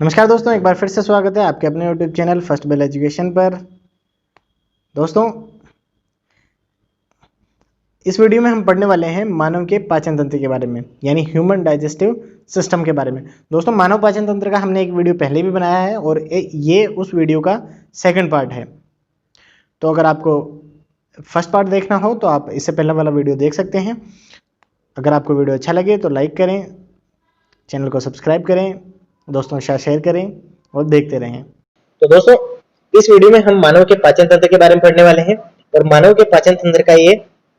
नमस्कार दोस्तों, एक बार फिर से स्वागत है आपके अपने YouTube channel first bell education पर। दोस्तों, इस वीडियो में हम पढ़ने वाले हैं मानव के पाचन तंत्र के बारे में, यानी ह्यूमन डाइजेस्टिव सिस्टम के बारे में। दोस्तों, मानव पाचन तंत्र का हमने एक वीडियो पहले भी बनाया है और ये उस वीडियो का सेकंड पार्ट है। तो अगर आपको फर्स्ट पार्ट देखना हो तो आप इससे पहले वाला वीडियो देख सकते हैं। अगर आपको वीडियो अच्छा लगे तो लाइक करें, चैनल को सब्सक्राइब करें, दोस्तों के साथ शेयर करें और देखते रहें। तो दोस्तों, इस वीडियो में हम मानव के पाचन तंत्र के बारे में पढ़ने वाले हैं और मानव के पाचन तंत्र का ये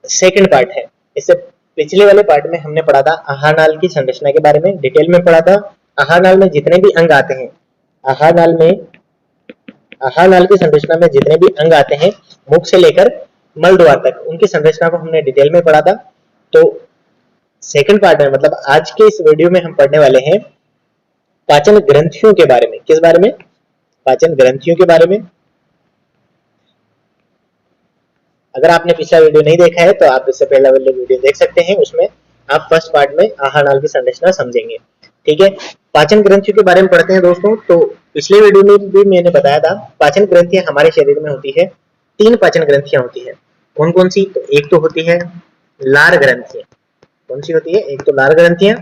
सेकंड पार्ट है। इससे पिछले वाले पार्ट में हमने पढ़ा था आहार नाल की संरचना के बारे में, डिटेल में पढ़ा था। आहार नाल में जितने भी अंग आते हैं, आहार नाल की संरचना में जितने भी अंग आते हैं, मुख से लेकर मल द्वार तक, उनकी संरचना को हमने डिटेल में पढ़ा था। तो सेकंड पार्ट में, मतलब आज के इस वीडियो में हम पढ़ने वाले हैं पाचन ग्रंथियों के बारे में। किस बारे में? पाचन ग्रंथियों के बारे में। अगर आपने पिछला वीडियो नहीं देखा है तो आप इससे पहला वाला वीडियो देख सकते हैं, उसमें आप फर्स्ट पार्ट में आहार नाल की संरचना समझेंगे। ठीक है, पाचन ग्रंथियों के बारे में पढ़ते हैं दोस्तों। तो पिछले वीडियो में भी मैंने बताया था पाचन ग्रंथियां हमारे शरीर में होती है, 3 पाचन ग्रंथियां होती है। कौन कौन सी? तो एक तो होती है लार ग्रंथियां। कौन सी होती है? एक तो लार ग्रंथियां,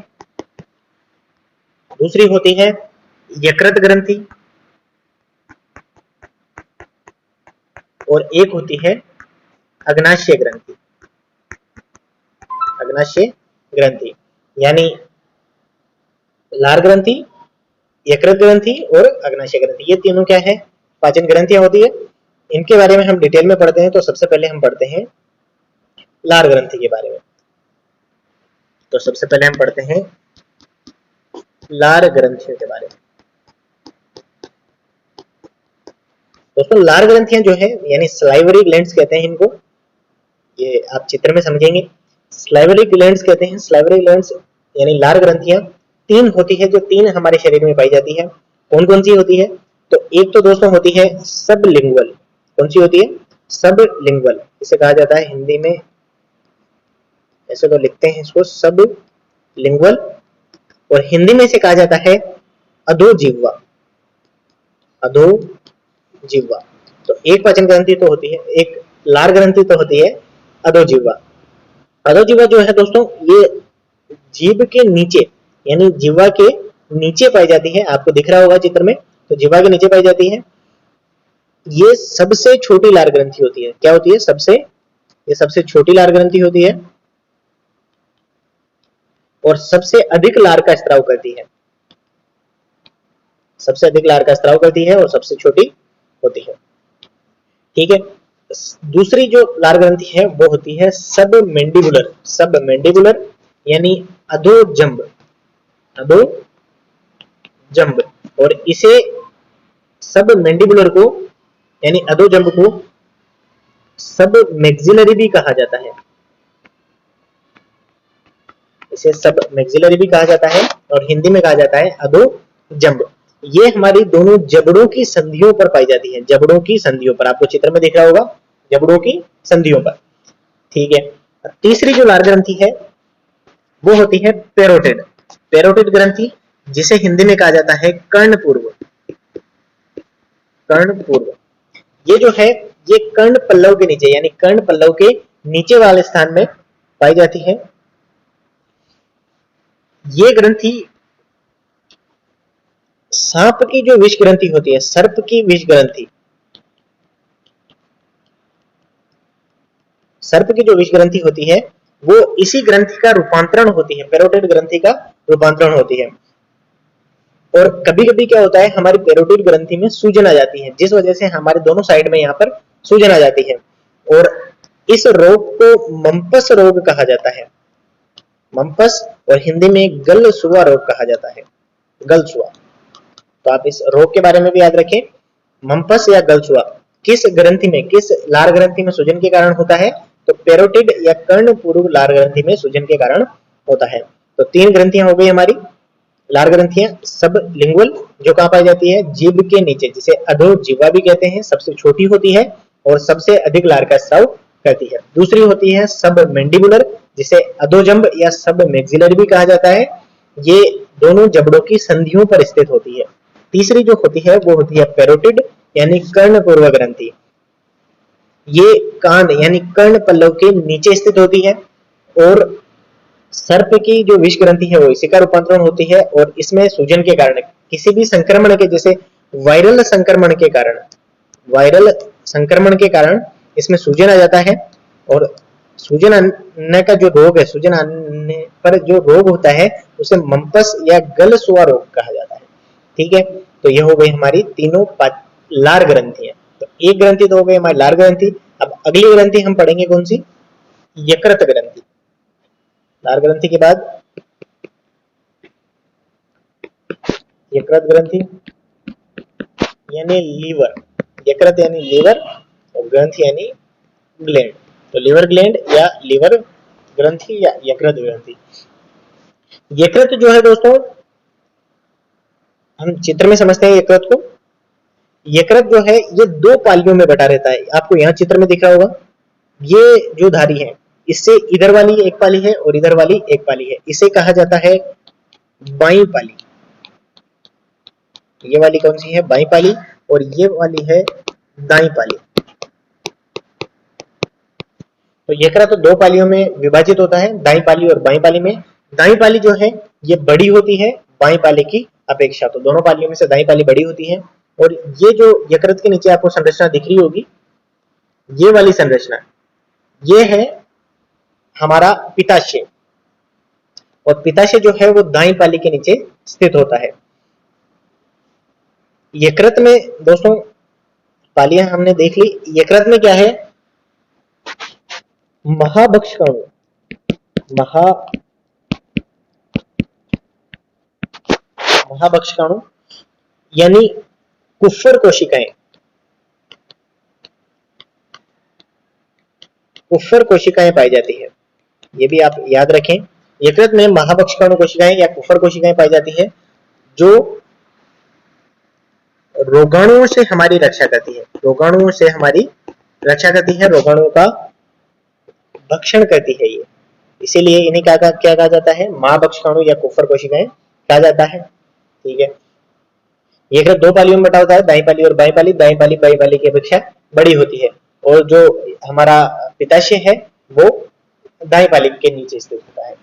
दूसरी होती है यकृत ग्रंथि और एक होती है अग्नाशय ग्रंथि। अग्नाशय ग्रंथि यानी लार ग्रंथि, यकृत ग्रंथि और अग्नाशय ग्रंथि, ये तीनों क्या है? पाचन ग्रंथियां होती है। इनके बारे में हम डिटेल में पढ़ते हैं। तो सबसे पहले हम पढ़ते हैं लार ग्रंथि के बारे में। तो सबसे पहले हम पढ़ते हैं लार ग्रंथियों के बारे में। दोस्तों, लार ग्रंथियां जो है, यानी स्लाइवरी ग्लैंड्स कहते हैं इनको, ये आप चित्र में समझेंगे। स्लाइवरी ग्लैंड्स कहते हैं। स्लाइवरी ग्लैंड्स यानी लार ग्रंथियां 3 होती है, जो 3 हमारे शरीर में पाई जाती है। कौन कौन सी होती है? तो एक तो दोस्तों होती है सबलिंगुअल। कौन सी होती है? सबलिंगुअल। इसे कहा जाता है हिंदी में, ऐसे तो लिखते हैं इसको सबलिंगुअल, और हिंदी में इसे कहा जाता है अधोजिह्वा। अधोजिह्वा। तो एक पाचन ग्रंथि तो होती है, एक लार ग्रंथि तो होती है अधोजिह्वा। अधोजिह्वा जो है दोस्तों, ये जीभ के नीचे, यानी जिह्वा के नीचे पाई जाती है। आपको दिख रहा होगा चित्र में, तो जिह्वा के नीचे पाई जाती है। ये सबसे छोटी लार ग्रंथि होती है। क्या होती है? ये सबसे छोटी लार ग्रंथि होती है और सबसे अधिक लार का स्त्राव करती है। सबसे अधिक लार का स्त्राव करती है और सबसे छोटी होती है। ठीक है, दूसरी जो लार ग्रंथि है वो होती है सबमेंडिबुलर। सबमेंडिबुलर यानी अधोजंब। अधोजंब। और इसे सबमेंडिबुलर को, यानी अधोजंब को, सब मैक्सिलरी भी कहा जाता है। इसे सब मैक्सिलरी भी कहा जाता है और हिंदी में कहा जाता है अधोजंब। ये हमारी दोनों जबड़ों की संधियों पर पाई जाती है। जबड़ों की संधियों पर, आपको चित्र में दिख रहा होगा, जबड़ों की संधियों पर। ठीक है, तीसरी जो लार ग्रंथि है वो होती है पेरोटिड। पेरोटिड ग्रंथि, जिसे हिंदी में कहा जाता है कर्णपूर्व। कर्णपूर्व। ये जो है, ये कर्ण पल्लव के नीचे, यानी कर्ण पल्लव के नीचे वाले स्थान में पाई जाती है। ये ग्रंथि सांप की जो विष ग्रंथि होती है, सर्प की विष ग्रंथि, सर्प की जो विष ग्रंथि होती है वो इसी ग्रंथि का रूपांतरण होती है। पेरोटिड ग्रंथि का रूपांतरण होती है। और कभी कभी क्या होता है, हमारी पेरोटिड ग्रंथि में सूजन आ जाती है, जिस वजह से हमारे दोनों साइड में यहाँ पर सूजन आ जाती है। और इस रोग को मम्पस रोग कहा जाता है। मम्पस, और हिंदी में गलसुआ रोग कहा जाता है। गलसुआ। तो आप इस रोग के बारे में भी याद रखें, मम्पस या गलसुआ किस ग्रंथि में, किस लार ग्रंथि में सूजन के कारण होता है? तो पेरोटिड या कर्णपूर्व लार ग्रंथि में सूजन के कारण होता है। तो 3 ग्रंथियां हो गई हमारी लार ग्रंथियां। सबलिंगुअल, जो कहां पाई जाती है? जीभ के नीचे, जिसे अधोजिह्वा भी कहते हैं, सबसे छोटी होती है और सबसे अधिक लार का स्राव करती है। दूसरी होती है सबमेंडिबुलर, जिसे अधोजंब या सब मैक्सिलरी भी कहा जाता है। ये दोनों जबड़ों की संधियों पर स्थित होती है। तीसरी जो होती है वो होती है पैरोटिड यानी कर्णपूर्व ग्रंथि। ये कान यानी कर्ण पल्लव के नीचे स्थित होती है और सर्प की जो विष ग्रंथि है वो इसी का रूपांतरण होती है और इसमें सूजन के कारण किसी भी संक्रमण के जैसे वायरल संक्रमण के कारण इसमें सूजन आ जाता है और सूजन आने का जो रोग है, सूजन आने पर जो रोग होता है उसे मम्पस या गलसुआ रोग कहा जाता है। ठीक है, तो ये हो गई हमारी तीनों लार ग्रंथियां। तो एक ग्रंथि तो हो गई हमारी लार ग्रंथि। अब अगली ग्रंथि हम पढ़ेंगे कौन सी? यकृत ग्रंथि। लार ग्रंथि के बाद यकृत ग्रंथि यानी लीवर, यकृत यानी लीवर और ग्रंथि यानी ग्लैंड। तो लीवर ग्लैंड या लीवर ग्रंथि या यकृत ग्रंथि। यकृत जो है दोस्तों, हम चित्र में समझते हैं यकृत को। यकृत जो है ये दो पालियों में बटा रहता है। आपको यहाँ चित्र में दिख रहा होगा, ये जो धारी है इससे इधर वाली एक पाली है और इधर वाली एक पाली है, इसे कहा जाता है बाई पाली। ये वाली कौन सी है? बाई पाली। और ये वाली है दाई पाली। तो यकृत तो दो पालियों में विभाजित होता है, दाई पाली और बाई पाली में। दाई पाली जो है ये बड़ी होती है बाई पाली की अपेक्षा, तो दोनों पालियों में से दाई पाली बड़ी होती है। और ये जो यकृत के नीचे आपको संरचना दिख रही होगी, ये वाली संरचना, ये है हमारा पित्ताशय। और पित्ताशय जो है वो दाई पाली के नीचे स्थित होता है। यकृत में दोस्तों पालियां हमने देख ली। यकृत में क्या है? महाभक्षकाणु, महाभक्षकाणु यानी कुफर कोशिकाएं, कुफर कोशिकाएं पाई जाती है। ये भी आप याद रखें, यकृत में महाभक्षकाणु कोशिकाएं या कुफर कोशिकाएं पाई जाती है जो रोगाणुओं से हमारी रक्षा करती है, रोगाणुओं से हमारी रक्षा करती है, रोगाणुओं का भक्षण करती है ये। इसीलिए इन्हें क्या कहा जाता है? महाभक्षकाणु या कुफर कोशिकाएं कहा जाता है। ठीक है, यकृत दो पालियों में बटा होता है, दाई पाली और by Pali. Dai Pali by पाली की अपेक्षा बड़ी होती है और जो हमारा पित्ताशय है वो दाई पाली के नीचे स्थित होता है।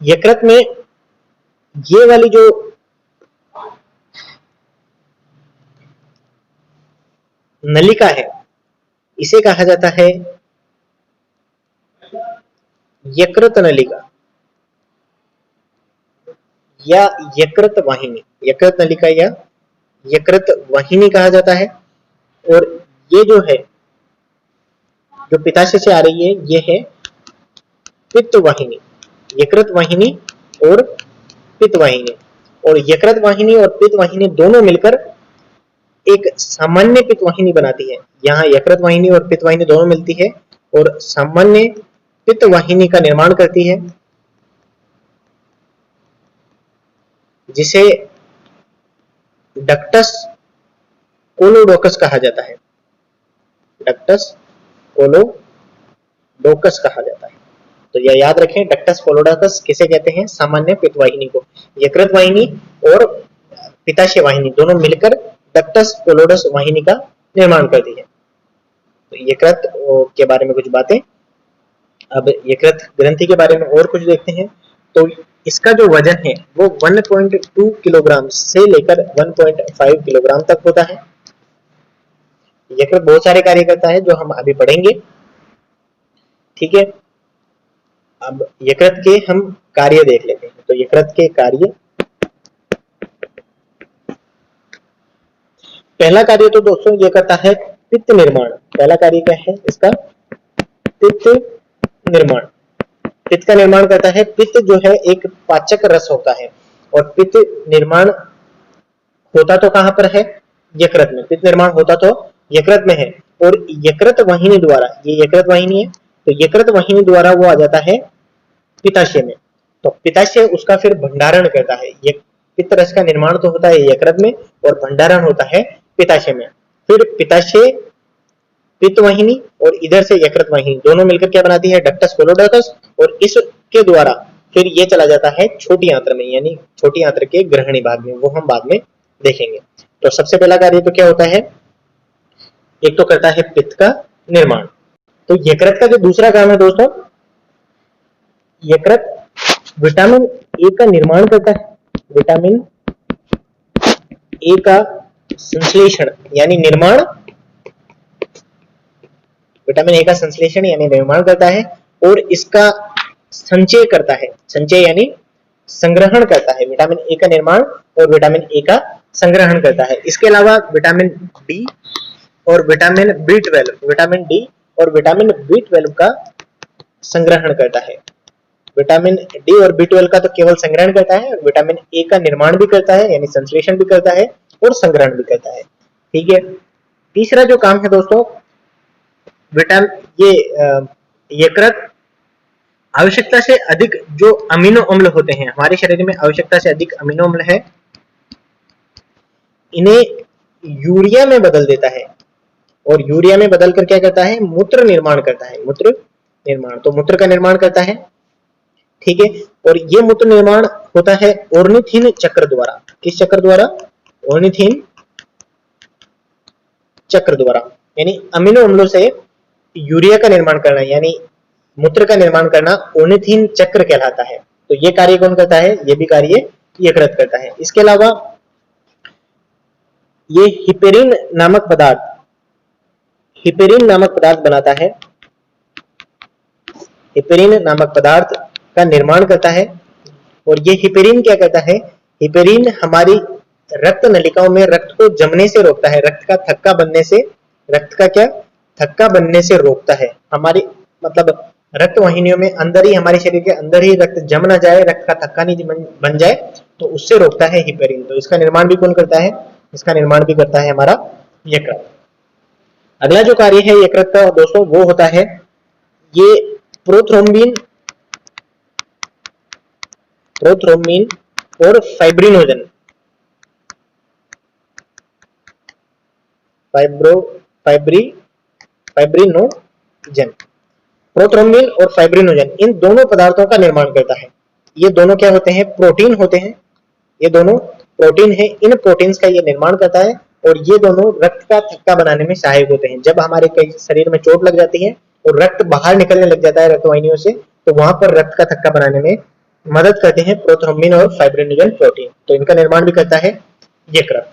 यकृत में ये वाली जो नलिका है इसे कहा जाता है यकृत नलिका या यकृत वाहिनी। यकृत नलिका या यकृत वाहिनी कहा जाता है। और ये जो है, जो पित्ताशय से आ रही है, ये है पित्त वाहिनी। यकृत वाहिनी और पित्त वाहिनी। और यकृत वाहिनी और पित्त वाहिनी दोनों मिलकर एक सामान्य पित्त वाहिनी बनाती है। यहाँ यकृत वाहिनी और पित्त वाहिनी दोनों मिलती है और सामान्य पित्त वाहिनी का निर्माण करती है, जिसे डक्टस कोलोडोकस कहा जाता है। डक्टस कोलोडोकस कहा जाता है। तो यह याद रखें, डक्टस कोलोडोकस किसे कहते हैं? सामान्य पित्त वाहिनी को। यकृत वाहिनी और पित्ताशय वाहिनी दोनों मिलकर डक्टस कोलोडस वाहिनी का निर्माण करती है। तो यकृत के बारे में कुछ बातें। अब यकृत ग्रंथि के बारे में और कुछ देखते हैं। तो इसका जो वजन है वो 1.2 किलोग्राम से लेकर 1.5 किलोग्राम तक होता है। यकृत बहुत सारे कार्य करता है जो हम अभी पढ़ेंगे। ठीक है, अब यकृत के हम कार्य देख लेते हैं। तो यकृत के कार्य, पहला कार्य तो दोस्तों ये करता है पित्त निर्माण। पहला कार्य क्या है इसका? पित्त निर्माण। पित्त का निर्माण करता है। पित्त जो है एक पाचक रस होता है और पित्त निर्माण होता तो कहां पर है? यकृत में। पित्त निर्माण होता तो यकृत में है और यकृत वाहिनी द्वारा, ये यकृत वाहिनी है, तो यकृत वाहिनी द्वारा वो आ जाता है पित्ताशय में। तो पित्ताशय उसका फिर भंडारण करता है। ये पित्त रस का निर्माण तो होता है यकृत में और भंडारण होता है पित्ताशय में। फिर पित्ताशय, पित्त वाहिनी और इधर से यकृत वाहिनी दोनों मिलकर क्या बनाती है? डक्टस कोलोडोकस। और इसके द्वारा फिर ये चला जाता है छोटी आंत्र में, यानी छोटी आंत्र के ग्रहणी भाग में, वो हम बाद में देखेंगे। तो सबसे पहला कार्य तो क्या होता है, एक तो करता है पित्त का निर्माण। तो यकृत का जो दूसरा काम है दोस्तों, यकृत विटामिन ए का निर्माण करता है, विटामिन ए का संश्लेषण यानी निर्माण, विटामिन ए का संश्लेषण यानी निर्माण करता है, और इसका संचय करता है, संचय यानी संग्रहण करता है। विटामिन ए का निर्माण और विटामिन ए का संग्रहण करता है। इसके अलावा विटामिन डी और विटामिन B12, विटामिन डी और विटामिन B12 का संग्रहण करता है। विटामिन डी और B12 का तो केवल संग्रहण करता है, और विटामिन ए का निर्माण भी करता है यानी संश्लेषण भी करता है और संग्रहण भी करता है। ठीक है। तीसरा जो काम है दोस्तों, यकृत आवश्यकता से अधिक जो अमीनो अम्ल होते हैं, हमारे शरीर में आवश्यकता से अधिक अमीनो अम्ल है, इन्हें यूरिया में बदल देता है, और यूरिया में बदलकर क्या करता है, मूत्र निर्माण करता है, मूत्र निर्माण, तो मूत्र का निर्माण करता है। ठीक है। और ये मूत्र निर्माण होता है ऑर्निथिन चक्र द्वारा। किस चक्र द्वारा? ऑर्निथिन चक्र द्वारा, यानी अमीनो अम्लों से यूरिया का निर्माण करना यानी मूत्र का निर्माण करना ऑर्निथिन चक्र कहलाता है। तो ये कार्य कौन करता है? ये भी कार्य यकृत करता है। इसके अलावा ये हिपेरिन नामक पदार्थ बनाता है, हिपेरिन नामक पदार्थ का निर्माण करता है। और ये हिपेरिन क्या करता है? हिपेरिन हमारी रक्त नलिकाओं में रक्त को जमने से रोकता है, रक्त का थक्का बनने से, रक्त का क्या थक्का बनने से रोकता है। हमारी मतलब रक्त वाहिनियों में अंदर ही, हमारे शरीर के अंदर ही रक्त जम ना जाए, रक्त का थक्का नहीं बन जाए, तो उससे रोकता है हिपेरिन। तो इसका निर्माण भी कौन करता है? इसका निर्माण भी करता है हमारा यकृत। अगला जो कार्य है यकृत का दोस्तों, वो होता है ये प्रोथ्रोम्बिन और फाइब्रिनोजन, फाइब्रिनोजन, प्रोथ्रोम्बिन और फाइब्रिनोजन, इन दोनों पदार्थों का निर्माण करता है। ये दोनों क्या होते हैं? प्रोटीन होते हैं। ये दोनों प्रोटीन है, इन प्रोटीन्स का ये निर्माण करता है, और ये दोनों रक्त का थक्का बनाने में सहायक होते हैं। जब हमारे कई शरीर में चोट लग जाती है और रक्त बाहर निकलने लग जाता है रक्त वाहिनियों से, तो वहां पर रक्त का थक्का बनाने में मदद करते हैं प्रोथ्रोम्बिन और फाइब्रिनोजन प्रोटीन। तो इनका निर्माण भी करता है यकृत।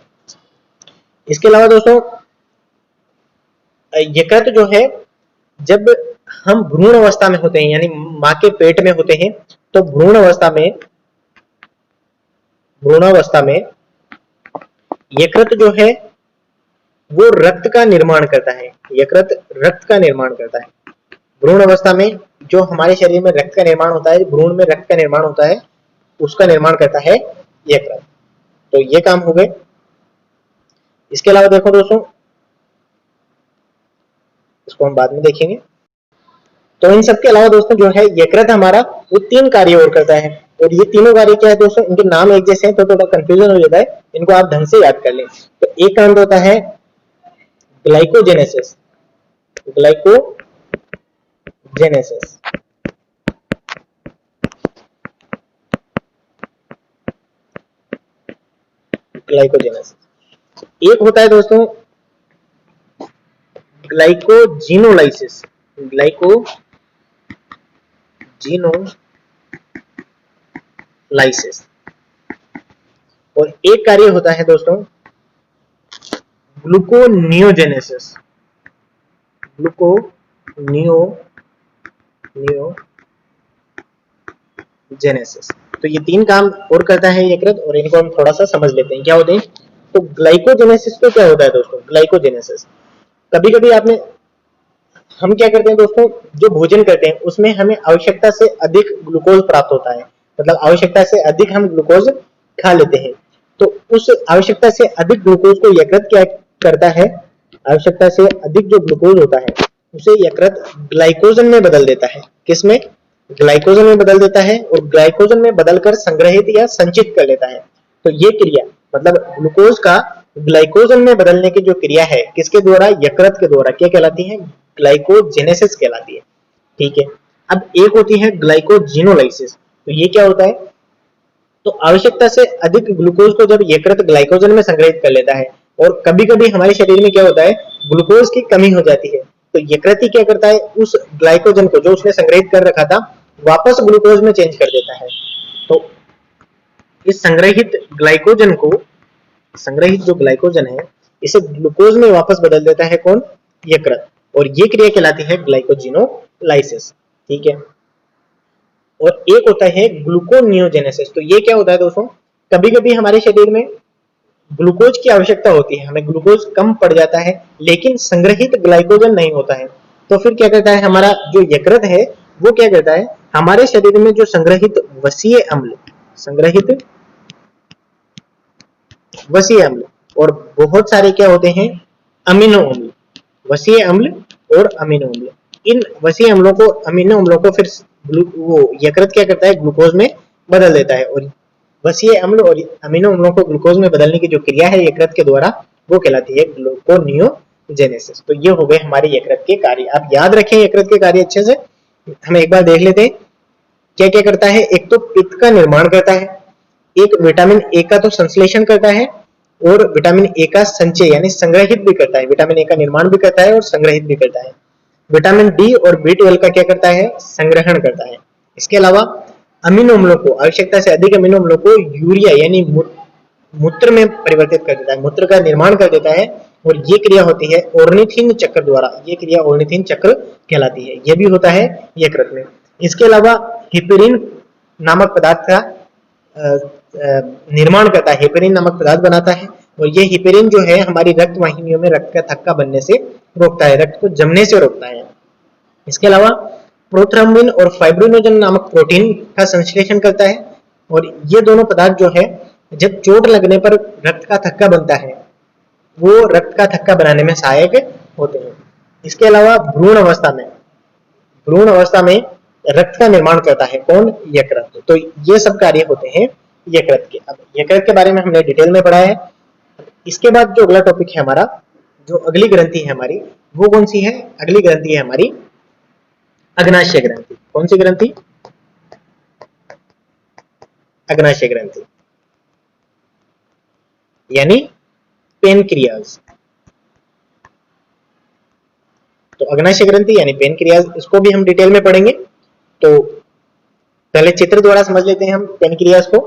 इसके अलावा दोस्तों यकृत जो है, जब हम भ्रूण अवस्था में होते हैं यानी मां के पेट में होते हैं, तो भ्रूण अवस्था में यकृत जो है वो रक्त का निर्माण करता है। यकृत रक्त का निर्माण करता है। भ्रूण अवस्था में जो हमारे शरीर में रक्त का निर्माण होता है, भ्रूण में रक्त का निर्माण होता है, उसका निर्माण करता है यकृत। तो ये काम हो गए। इसके अलावा देखो दोस्तों, इसको हम बाद में देखेंगे। तो इन सब के अलावा दोस्तों जो है यकृत हमारा वो 3 कार्य और करता है, और ये तीनों कार्य क्या है दोस्तों, इनके नाम एक जैसे हैं तो थोड़ा कंफ्यूजन हो जाता है, इनको आप ढंग से याद कर लें। तो एक काम होता है ग्लाइकोजेनेसिस, एक होता है दोस्तों ग्लाइकोजिनोलाइसिस, और एक कार्य होता है दोस्तों ग्लूकोनियोजेनेसिस, तो ये 3 काम और करता है यकृत, और इनको हम थोड़ा सा समझ लेते हैं क्या होते हैं। तो ग्लाइकोजेनेसिस तो क्या होता है दोस्तों? ग्लाइकोजेनेसिस कभी कभी हम क्या करते हैं दोस्तों, जो भोजन करते हैं उसमें हमें आवश्यकता से अधिक ग्लूकोज प्राप्त होता है, मतलब आवश्यकता से अधिक हम ग्लूकोज खा लेते हैं। तो उस आवश्यकता से अधिक ग्लूकोज को यकृत क्या करता है? आवश्यकता से अधिक जो ग्लूकोज होता है उसे यकृत ग्लाइकोजन में बदल देता है। किसमें? ग्लाइकोजन में बदल देता है, और ग्लाइकोजन में बदलकर संग्रहित या संचित कर लेता है। तो ये क्रिया मतलब ग्लूकोज का ग्लाइकोजन में बदलने की जो क्रिया है, किसके द्वारा? यकृत के द्वारा। क्या कहलाती है? ग्लाइकोजेनेसिस कहलाती है। ठीक है। अब एक होती है ग्लाइकोजिनोलाइसिस, तो ये क्या होता है, तो आवश्यकता से अधिक ग्लूकोज को जब यकृत ग्लाइकोजन में संग्रहित कर लेता है, और कभी कभी हमारे शरीर में क्या होता है, ग्लूकोज की कमी हो जाती है, तो यकृत ही क्या करता है, उस ग्लाइकोजन को जो उसने संग्रहित कर रखा था वापस ग्लूकोज में चेंज कर देता है। तो इस संग्रहित जो ग्लाइकोजन है इसे ग्लूकोज में वापस बदल देता है कौन, यकृत, और ये क्रिया कहलाती है ग्लाइकोजिनोलाइसिस। ठीक है। और एक होता है ग्लूकोनियोजेनेसिस। तो ये क्या होता है दोस्तों, कभी कभी हमारे शरीर में ग्लूकोज की आवश्यकता होती है, हमें ग्लूकोज कम पड़ जाता है लेकिन संग्रहित ग्लाइकोजन नहीं होता है, तो फिर क्या करता है हमारा जो यकृत है वो क्या करता है, हमारे शरीर में जो संग्रहित वसीय अम्ल और बहुत सारे क्या होते हैं, अमीनो अम्ल, वसीय अम्ल और अमीनो अम्ल, इन वसीय अम्लों को, अमीनो अम्लों को फिर वो यकृत क्या करता है, ग्लूकोज में बदल देता है, और वसीय अम्ल और अमीनो अम्लों को ग्लूकोज में बदलने की जो क्रिया है यकृत के द्वारा वो कहलाती है ग्लूकोनियोजेनेसिस। तो ये हो गए हमारे यकृत के कार्य। आप याद रखें यकृत के कार्य अच्छे से, हम एक बार देख लेते हैं क्या क्या करता है। एक तो पित्त का निर्माण करता है, एक विटामिन ए का तो संश्लेषण करता है, और विटामिन ए का संचय यानी संग्रहित भी करता है, विटामिन ए का निर्माण भी करता है और संग्रहित भी करता है। विटामिन डी और बी12 का क्या करता है, संग्रहण करता है। इसके अलावा अमीनो अम्लों को, आवश्यकता से अधिक अमीनो अम्लों को यूरिया यानी मूत्र में परिवर्तित कर देता है, मूत्र का निर्माण कर देता है, और ये क्रिया होती है ऑर्निथिन चक्र द्वारा, ये क्रिया ऑर्निथिन चक्र कहलाती है, ये भी होता है यकृत में। इसके अलावा हिपेरिन नामक पदार्थ का निर्माण करता है, हिपेरिन नामक पदार्थ बनाता है, और ये हिपेरिन जो है हमारी रक्त वाहिनियों में रक्त का थक्का बनने से रोकता है, रक्त को जमने से रोकता है। इसके अलावा प्रोथ्रम्बिन और फाइब्रिनोजन नामक प्रोटीन का संश्लेषण करता है, और ये दोनों पदार्थ जो है जब चोट लगने पर रक्त का थक्का बनता है वो रक्त का थक्का बनाने में सहायक होते हैं। इसके अलावा भ्रूण अवस्था में रक्त का निर्माण करता है कौन, यकृत। तो ये सब कार्य होते हैं यकृत के। अब यकृत के बारे में हमने डिटेल में पढ़ा है। इसके बाद जो अगला टॉपिक है हमारा, जो अगली ग्रंथि है हमारी, वो कौन सी है, अगली ग्रंथि है हमारी अग्नाशय ग्रंथि। कौन सी ग्रंथि, अग्नाशय ग्रंथि यानी पेनक्रियाज। तो अग्नाशय ग्रंथि यानी पेनक्रियाज, इसको भी हम डिटेल में पढ़ेंगे। तो पहले चित्र द्वारा समझ लेते हैं हम पेनक्रियाज को।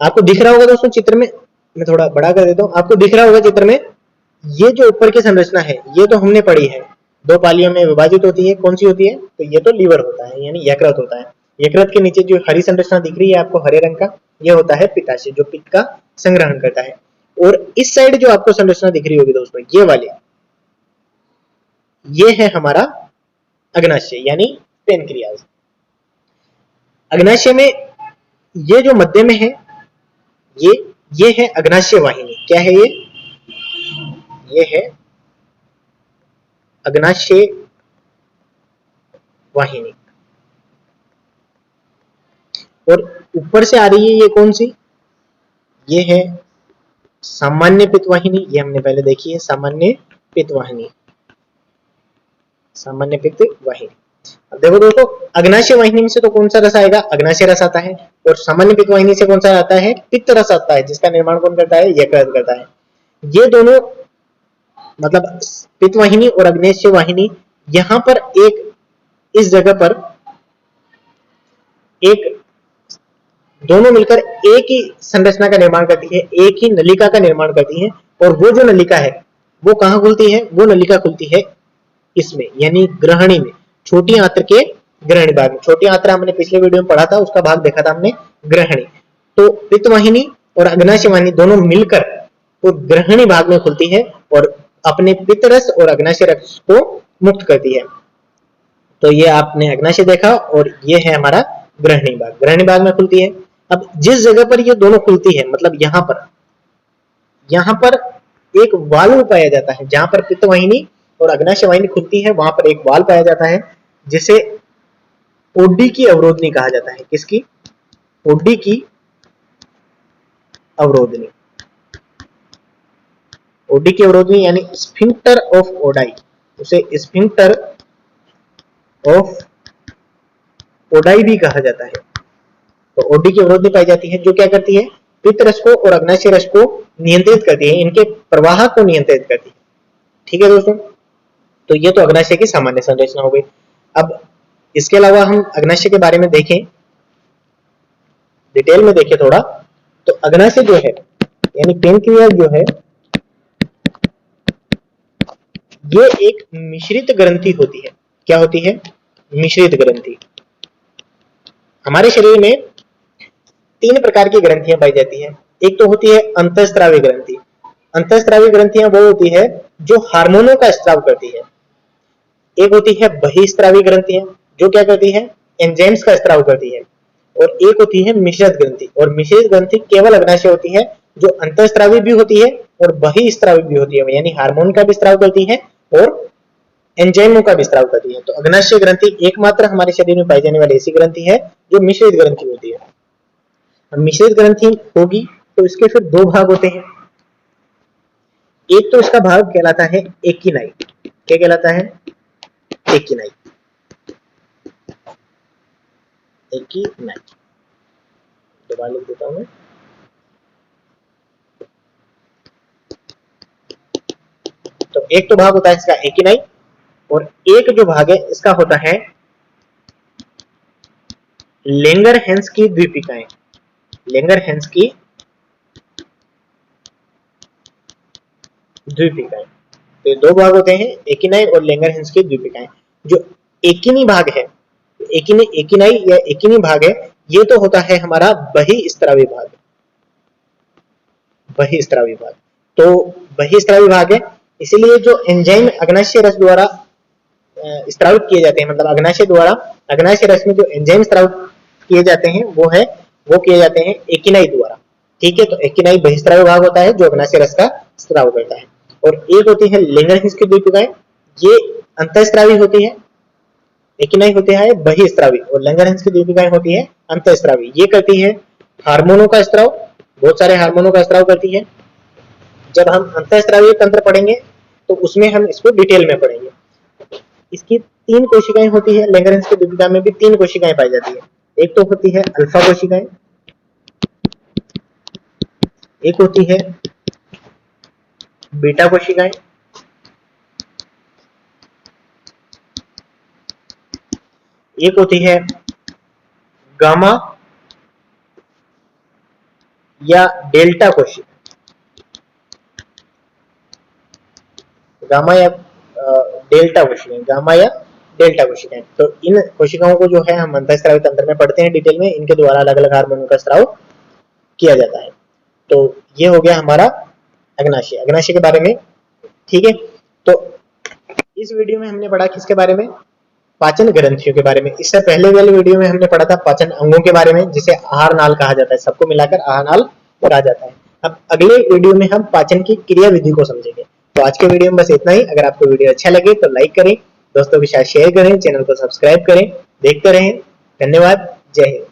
आपको दिख रहा होगा दोस्तों चित्र में, मैं थोड़ा बड़ा कर देता हूं, आपको दिख रहा होगा चित्र में, ये जो ऊपर की संरचना है ये तो हमने पढ़ी है, दो पालियों में विभाजित होती है। कौन सी होती है, तो ये तो लीवर होता है यानी यकृत होता है। यकृत के नीचे जो हरी संरचना दिख रही है आपको हरे रंग का, ये होता है पित्ताशय जो पित्त का संग्रहण करता है। और इस साइड जो आपको संरचना दिख रही होगी दोस्तों, ये वाली, ये है हमारा अग्नाशय यानी पेनक्रियाज। अग्नाशय में ये जो मध्य में है ये है अग्नाशय वाहिनी। क्या है ये है अग्नाशय वाहिनी। और ऊपर से आ रही है ये कौन सी, ये है सामान्य पित्त वाहिनी, ये हमने पहले देखी है, सामान्य पित्त वाहिनी। अब देखो दोस्तों, अग्नाशय वाहिनी में से तो कौन सा रस आएगा, अग्नाशय रस आता है, और सामान्य पित्त वाहिनी से कौन सा आता है, पित्त रस आता है, जिसका निर्माण कौन करता है, यकृत करता है। ये दोनों मतलब पित्त वाहिनी और अग्नाशय वाहिनी, यहां पर एक, इस जगह पर एक, दोनों मिलकर एक ही संरचना का निर्माण करती है, एक ही नलिका का निर्माण करती है। और वो जो नलिका है वो कहां खुलती है, वो नलिका खुलती है इसमें यानी ग्रहणी में, छोटी आंत्र के ग्रहणी भाग में। छोटी आंत्र हमने पिछले वीडियो में पढ़ा था, उसका भाग देखा था हमने, ग्रहणी। तो पित्त वाहिनी और अग्नाशय वाहिनी दोनों मिलकर वो ग्रहणी भाग में खुलती है और अपने पित्त रस और अग्नाशय रस को मुक्त करती है। तो ये आपने अग्नाशय देखा, और ये है हमारा ग्रहणी भाग, ग्रहणी भाग में खुलती है। अब जिस जगह पर ये दोनों खुलती है, मतलब यहां पर एक वाल्व पाया जाता है, जहां पर पित्त वाहिनी और अग्नाशय वाहिनी खुलती है वहां पर एक वाल्व पाया जाता है जिसे ओडी की अवरोधनी कहा जाता है। किसकी, ओडी की अवरोधनी। ओडी की अवरोधनी यानी स्फिंक्टर ऑफ ओडाई, उसे स्फिंक्टर ऑफ ओडाई भी कहा जाता है। तो ओडी की अवरोधी पाई जाती है, जो क्या करती है, पित्त रस को और अग्नाशय रस को नियंत्रित करती है, इनके प्रवाह को नियंत्रित करती है। ठीक है दोस्तों, तो ये तो अग्नाशय की सामान्य संरचना हो गई। अब इसके अलावा हम अग्नाशय के बारे में देखें, डिटेल में देखें थोड़ा, तो अग्नाशय जो है यानी पेनक्रियाज जो है, ये एक मिश्रित ग्रंथि होती है। क्या होती है? मिश्रित ग्रंथि। हमारे शरीर में 3 प्रकार की ग्रंथियां पाई जाती है। एक तो होती है अंतःस्रावी ग्रंथि। अंतःस्रावी ग्रंथियां वो होती है जो हार्मोनों का स्राव करती है। एक होती है बहिस्रावी ग्रंथियां, जो क्या करती है, एंजाइम्स का स्राव करती है। और एक होती है मिश्रित ग्रंथि, और मिश्रित ग्रंथि केवल अग्नाशय होती है, जो अंतःस्रावी भी होती है और बहिस्रावी भी होती है, यानी हार्मोन का भी स्राव करती है और एंजाइमों का भी स्राव करती है। तो अग्नाशय ग्रंथि एकमात्र हमारे शरीर में पाई जाने वाली ऐसी ग्रंथि है जो मिश्रित ग्रंथि होती है। मिश्रित ग्रंथि होगी तो इसके फिर 2 भाग होते हैं। एक तो इसका भाग कहलाता है एकिनाई। क्या कहलाता है? एकिनाई। एकिनाई दोबारा लिख देता हूं मैं। तो एक तो भाग होता है इसका एकिनाई, और एक जो भाग है इसका होता है लेंगरहैंस की द्वीपिकाएं। लेंगरहैंस की द्वीपिकाएं। तो ये 2 भाग होते हैं, एकिनाई और लेंगरहैंस की द्वीपिकाएं। जो एकिनी भाग है, एकिनाई या एकिनी भाग है, ये तो होता है हमारा बहिस्रावी भाग। बहिस्रावी भाग, तो बहिस्रावी भाग है, इसीलिए जो एंजाइम अग्नाशय रस द्वारा स्रावित किए जाते हैं, मतलब अग्नाशय द्वारा, अग्नाशय रस में जो एंजाइम स्रावित किए जाते हैं वो किए जाते हैं एकिनाई द्वारा। ठीक है, तो एकिनाई बहिस्रावी भाग होता है जो अग्नाशय रस का स्राव करता है। और एक होती है लेंगरहैंस की द्वीपिकाएं, ये अंतःस्रावी होती है। एकिनाई होते हैं बहिस्रावी और लेंगरहैंस की द्वीपिकाएं होती है अंतःस्रावी। ये करती है हार्मोनों का स्राव, बहुत सारे हार्मोनों का स्राव करती है। जब हम अंतःस्रावी तंत्र पढ़ेंगे तो उसमें हम इसको डिटेल में पढ़ेंगे। इसकी 3 कोशिकाएं होती है, लेंगरहैंस की द्वीपिका में भी 3 कोशिकाएं पाई जाती है। एक तो होती है अल्फा कोशिकाएं, एक होती है बीटा कोशिकाएं, एक होती है गामा या डेल्टा कोशिका। गामा या डेल्टा कोशिकाएं, गामा या डेल्टा कोशिकाएं। तो इन कोशिकाओं को जो है हम अंतःस्रावी तंत्र में पढ़ते हैं डिटेल में, इनके द्वारा अलग अलग हार्मोनों का स्राव किया जाता है। तो ये हो गया हमारा अग्नाशय, अग्नाशय के बारे में। ठीक है, तो इस वीडियो में हमने पढ़ा किसके बारे में? पाचन ग्रंथियों के बारे में। इससे पहले वाले वीडियो में हमने पढ़ा था पाचन अंगों के बारे में, जिसे आहार नाल कहा जाता है, सबको मिलाकर आहार नाल कहा जाता है। अब अगले वीडियो में हम पाचन की क्रिया विधि को समझेंगे। तो आज के वीडियो में बस इतना ही। अगर आपको वीडियो अच्छा लगे तो लाइक करें, दोस्तों के साथ शेयर करें, चैनल को सब्सक्राइब करें, देखते रहें। धन्यवाद, जय हिंद।